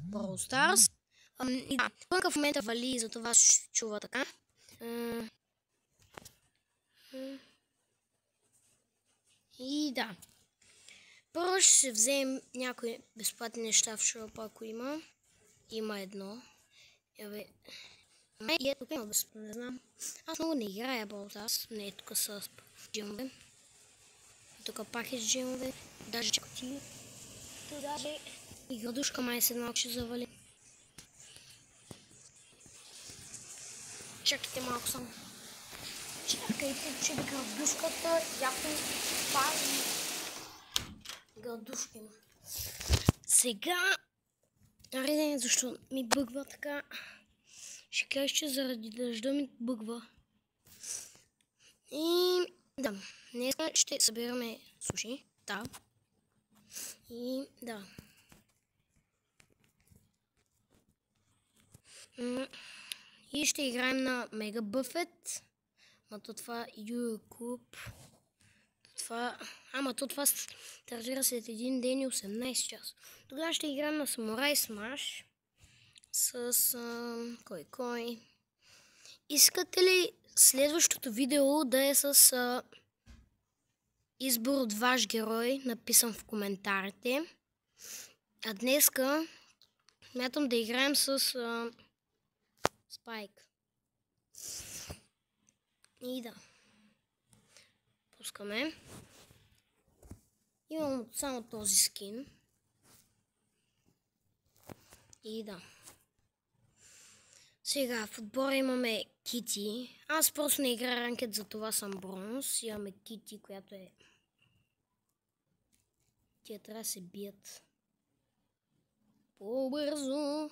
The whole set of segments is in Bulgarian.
Brawl Stars. И да, вънка в момента вали и затова ще чува така. И да. Първо ще се вземем някои безплатни неща в шопа, ако има. Има едно. И тук има безплатно, не знам. Аз много не играя Brawl Stars. Не, тук са джимове. Тук пак е с джимове. Даже чакоти. Тук даже и градушка май се малко ще завали. Чакайте малко само. Чакайте, че градушката яко пази. Градушка има. Сега, аре, защо ми бъгва така? Ще кажа, че заради дъжда ми бъгва. И да, днес ще събираме суши. Да. И да. И ще играем на Мега Бъфет. Мато това YouTube. Това стартира след един ден и 18 часа. Тогава ще играем на Самурай Смаш. С кой. Искате ли следващото видео да е с избор от ваш герой, написан в коментарите. А днеска смятам да играем с Спайк. И да. Пускаме. Имам само този скин. И да. Сега в отбора имаме Кити. Аз просто не играя ранкет, за това съм бронз. Имаме Кити, която е... Тия трябва да се бият по-бързо.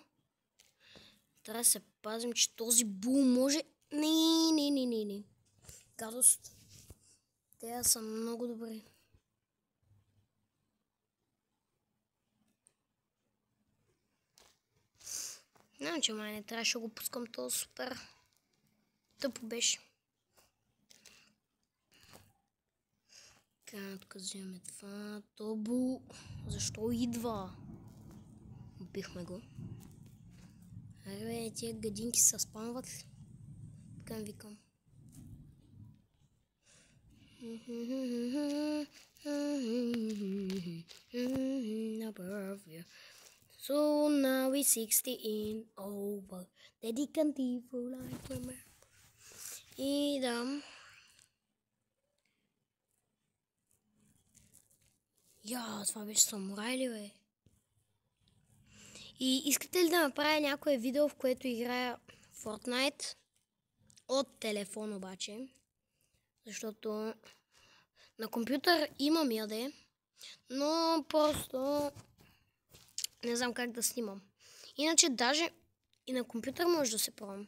Трябва да се пазим, че този бул може... Не. Гадост. Те са много добри. Знам, че май не трябваше да го пускам, то супер тъпо беше. Така, тук вземем това. Тобу. Защо идва? Убихме го. Аре, тия гадинки се спамват ли? Така викам. So now we 16 over. Daddy can for like a man. И да. Това беше самурай ли, бе? И искате ли да направя някое видео, в което играя Fortnite? От телефон обаче. Защото на компютър имам яде, но просто не знам как да снимам. Иначе даже и на компютър може да се пробвам.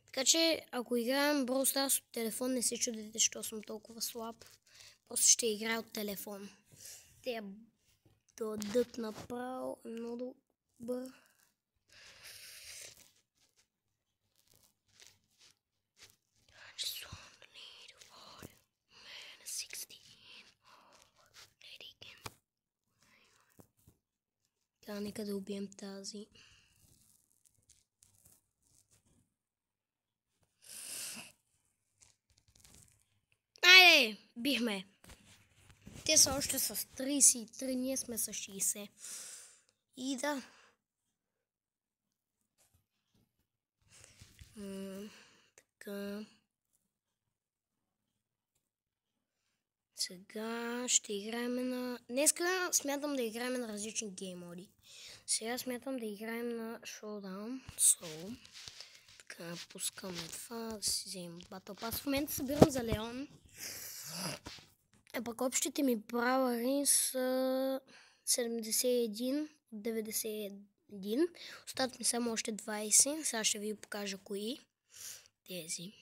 Така че ако играем Brawl Stars от телефон, не се чудете, защо съм толкова слаб. Просто ще играя от телефон. Те дадат направо много добър. Така, нека да убием тази. Айде, бихме. Те са още с 33, ние сме с 60. И да. Така. Сега ще играем на... Днеска смятам да играем на различни геймоди. Сега смятам да играем на Showdown. Така, пускаме това, да си вземем Battle Pass. В момента събирам за Леон. Пък общите ми бравари са 71 от 91. Остат ми само още 20. Сега ще ви покажа кои. Тези.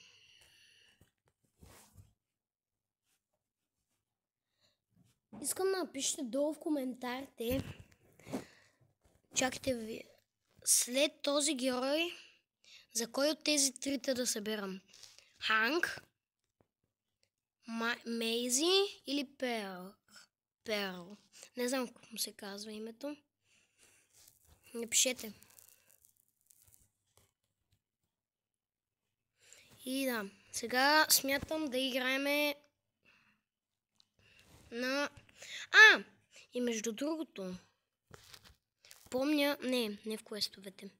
Искам да напишете долу в коментарите. Чакайте ви. След този герой, за кой от тези трите да събирам? Ханк, Мейзи или Перл? Не знам как му се казва името. Напишете. И да, сега смятам да играеме на... И между другото, помня... Не в квестовете.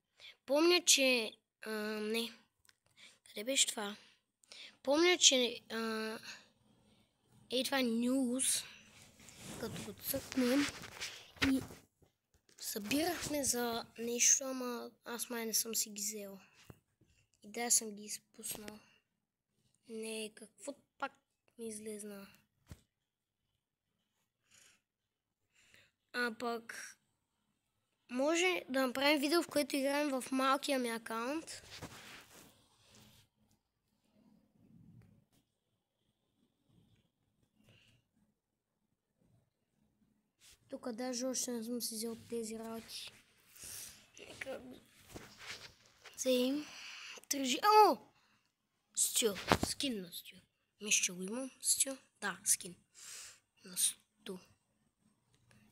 Помня, че... не. Къде беше това? Помня, че... това News, като го цъкнем и събирахме за нещо, ама аз май не съм си ги взел. И да, съм ги изпуснал. Не, какво пак ми излезна. А пък може да направим видео, в което играем в малкия ми акаунт. Тук даже още не съм си взел тези работи. Нека взем. Тържи. Стил. Скин на стил. Мисля, че го имам. Стил. Да, скин. На стил.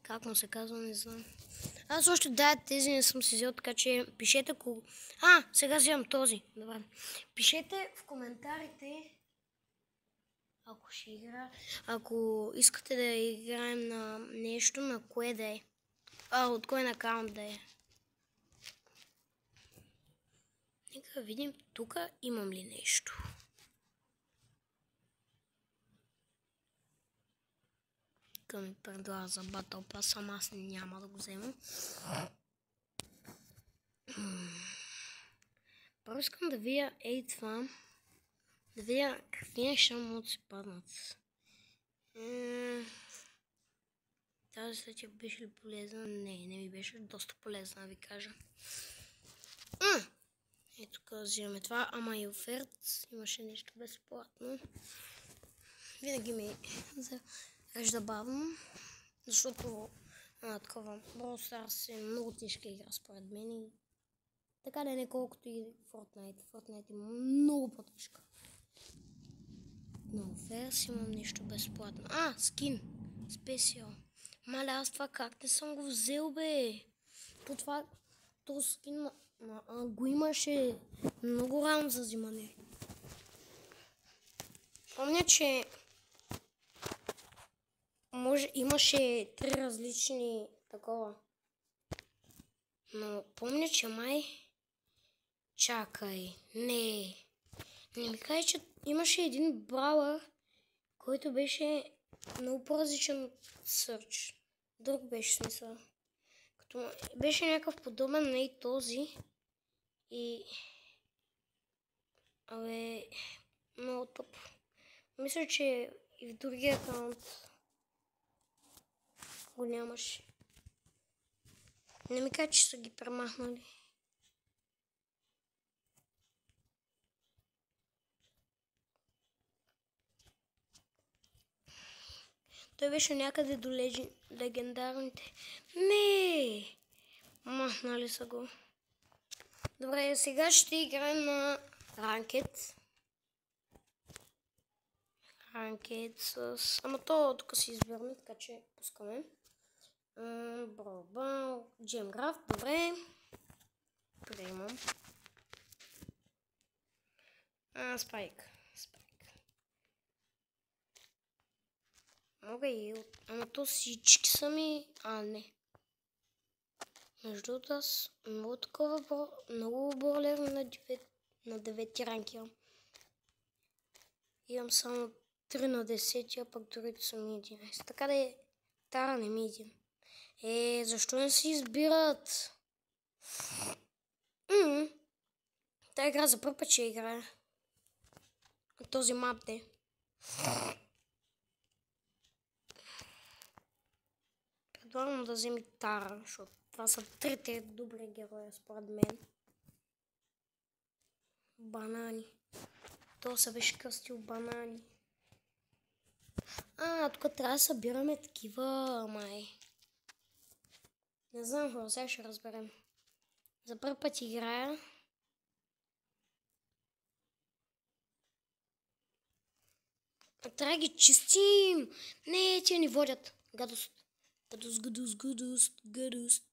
Как му се казва, не знам. Аз още тези не съм си взел, така че пишете кого... сега вземам този. Добре. Пишете в коментарите, ако ще игра... Ако искате да играем на нещо, на кое да е. От кой на акаунт да е. Нека видим тук имам ли нещо. Тук ми предлага за Battle Pass, ама аз няма да го взема. Първо искам да видя това. Да видя какви неща могат да се паднат. Тази статия беше ли полезна? Не ми беше доста полезна, да ви кажа. Ето тук взимаме това, ама и оферт. Имаше нещо безплатно. Винаги ми зарежда бавно, защото такова Brawl Stars е много тежка игра според мен. Така да не колкото и Fortnite. Fortnite е много по-тежка. На оферт имам нещо безплатно. Скин. Специал. Маля, аз това как не съм го взел, бе? По това, този скин го имаше много рано за взимане. Помня, че имаше 3 различни такова. Но помня, че май... Чакай, не ми кажа, че имаше един бrawler, който беше много по-различен от Search. Друг беше смисъл. Като беше някакъв подобен на и този. И... много топ. Мисля, че и в другия акаунт го нямаше. Не ми кажа, че са ги премахнали. Той беше някъде до легендарните. Не! Махнали са го. Добре, сега ще играем на ранкет. Ранкет с... Ама то тук си избираме, така че пускаме. Джемграфт, добре. Приемам. Спайк. Мога и... Ама то всички са ми... не. Между другото аз много борлер на 9 ранки имам. Имам само 3 на 10, а пък другите са ми 11. Така да е... Тара не ми един. Защо не се избират? Тая игра за първ път ще играе. Този мап де. Предлагам да вземи Тара, защото това са 3 добри героя според мен. Банани. То се беше кръстил банани. Тук трябва да събираме такива, май. Не знам хора, сега ще разберем. За първ път играя. Трябва да ги чистим. Не, тия ни водят. Гадост. Гадост.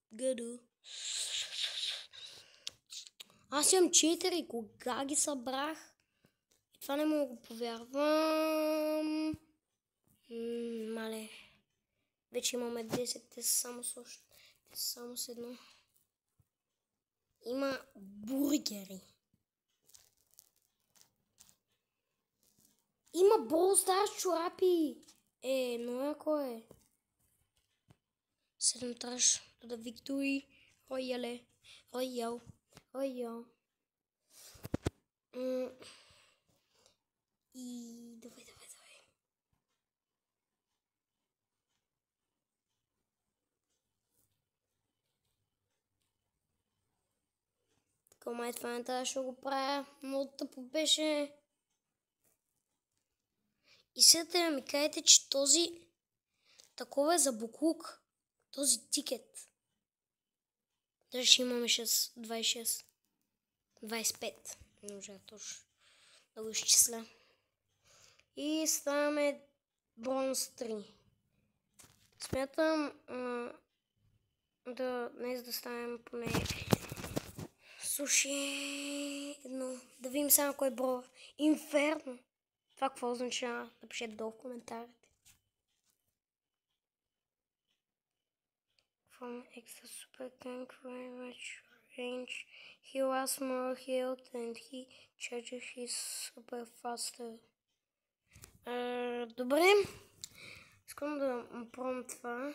Аз имам 4, кога ги събрах? Това не мога да повярвам. Мале. Вече имаме 10, те са само с едно. Има бургери. Има Brawl Stars чорапи. Но яко е. 7 траш. Да Victory. Рояле. Роял. И давай. Така, май това не трябваше да го правя. Много тъпо беше. И сега да ми кажете, че този такова е за буклук. Този тикет. Даже ще имаме 26. 25. Не можа точно да го изчисля. И ставаме бронз 3. Смятам днес да ставим поне суши. Но да видим само кой е бро. Инферно. Това какво означава? Напишете долу в коментарите. From extra super tank very much range. He was more healed and he charges his super faster. Добре. Искам да пробвам това.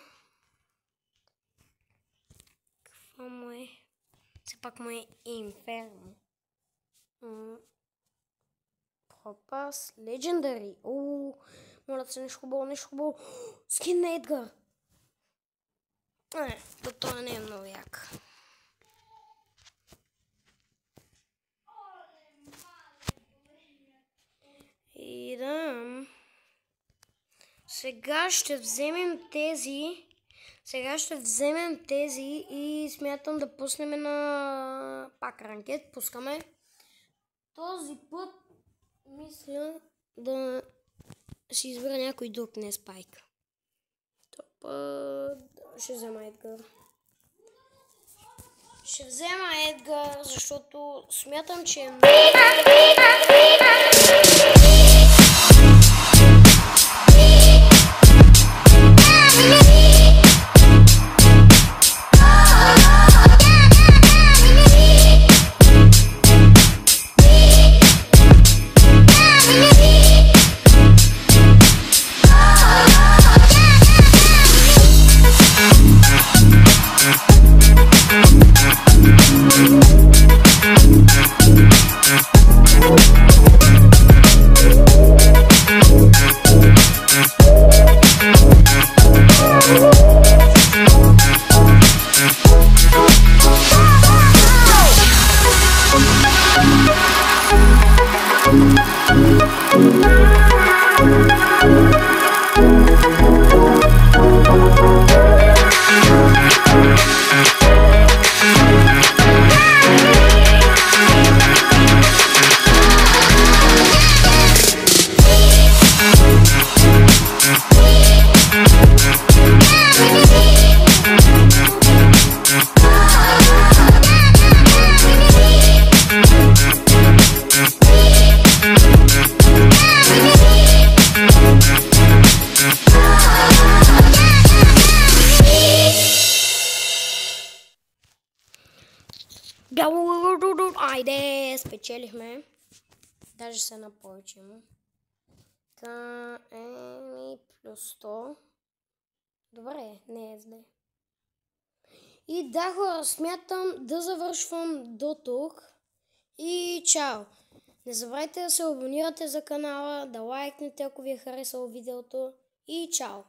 Какво му е? Все пак му е инферно. Пропас. Legendary. Моля се, нещо хубаво. Скин на Едгар. Това не е много як. И да. Сега ще вземем тези и смятам да пуснем на пак ранкет. Пускаме. Този път мисля да си избера някой друг, не Спайк. Ще взема Едгар. Защото смятам, че е Айде, спечелихме. Даже се на повече има. Та плюс 100. Добре, не е зле. И да, хора, смятам да завършвам до тук. И чао! Не забравяйте да се абонирате за канала, да лайкнете, ако ви е харесало видеото. И чао!